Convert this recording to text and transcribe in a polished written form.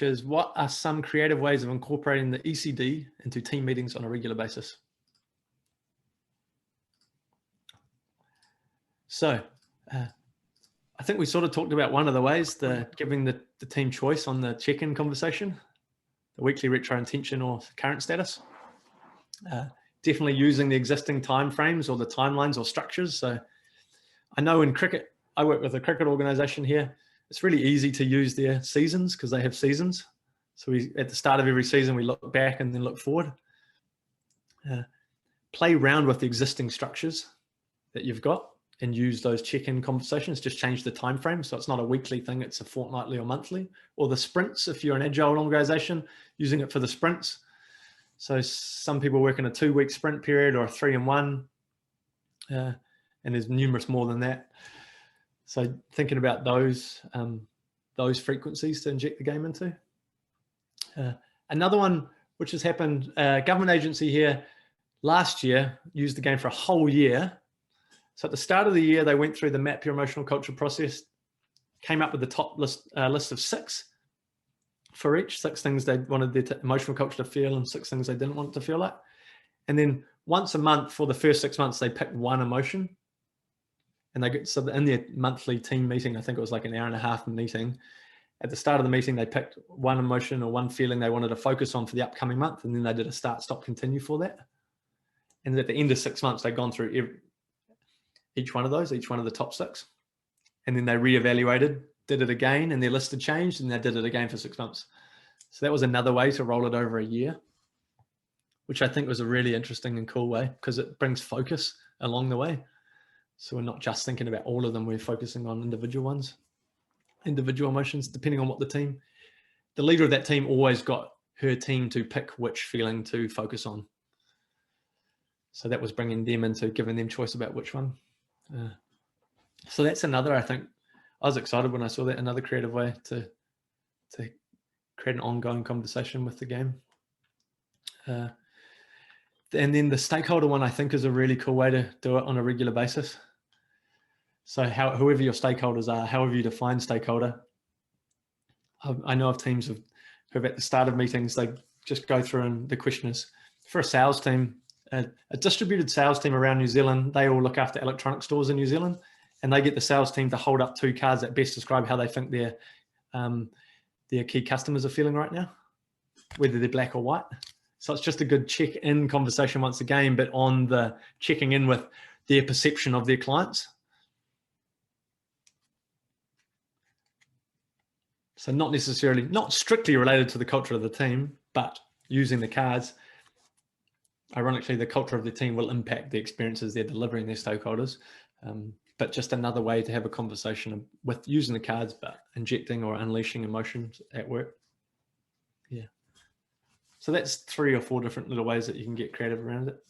is what are some creative ways of incorporating the ECD into team meetings on a regular basis? So I think we sort of talked about one of the ways, giving the team choice on the check-in conversation, the weekly retro intention or current status. Definitely using the existing timeframes or the timelines or structures. So I know in cricket, I work with a cricket organization here. It's really easy to use their seasons because they have seasons. So at the start of every season, we look back and then look forward. Play around with the existing structures that you've got and use those check-in conversations. Just change the time frame. So it's not a weekly thing, it's a fortnightly or monthly. Or the sprints, if you're an agile organization, using it for the sprints. So some people work in a 2-week sprint period or a 3-in-1. And there's numerous more than that. So thinking about those frequencies to inject the game into. Another one which has happened, government agency here last year used the game for a whole year. So at the start of the year, they went through the map your emotional culture process, came up with the top list of 6 for each, 6 things they wanted their emotional culture to feel and 6 things they didn't want it to feel like. And then once a month for the first 6 months, they picked one emotion. And they get, so in their monthly team meeting, I think it was like an hour-and-a-half meeting. At the start of the meeting, they picked one emotion or one feeling they wanted to focus on for the upcoming month. And then they did a start, stop, continue for that. And at the end of 6 months, they'd gone through each one of those, each one of the top 6. And then they reevaluated, did it again, and their list had changed, and they did it again for 6 months. So that was another way to roll it over a year, which I think was a really interesting and cool way because it brings focus along the way. So we're not just thinking about all of them, we're focusing on individual ones, individual emotions, depending on what the leader of that team always got her team to pick which feeling to focus on. So that was bringing them into giving them choice about which one. So that's another, I think, I was excited when I saw that, another creative way to create an ongoing conversation with the game. And then the stakeholder one, I think, is a really cool way to do it on a regular basis. So whoever your stakeholders are, however you define stakeholder, I know of teams who have at the start of meetings, they just go through and the question is, for a sales team, a distributed sales team around New Zealand, they all look after electronic stores in New Zealand, and they get the sales team to hold up 2 cards that best describe how they think their key customers are feeling right now, whether they're black or white. So it's just a good check-in conversation once again, but on the checking in with their perception of their clients. So not strictly related to the culture of the team, but using the cards. Ironically, the culture of the team will impact the experiences they're delivering their stakeholders, but just another way to have a conversation with using the cards, but injecting or unleashing emotions at work. Yeah. So that's 3 or 4 different little ways that you can get creative around it.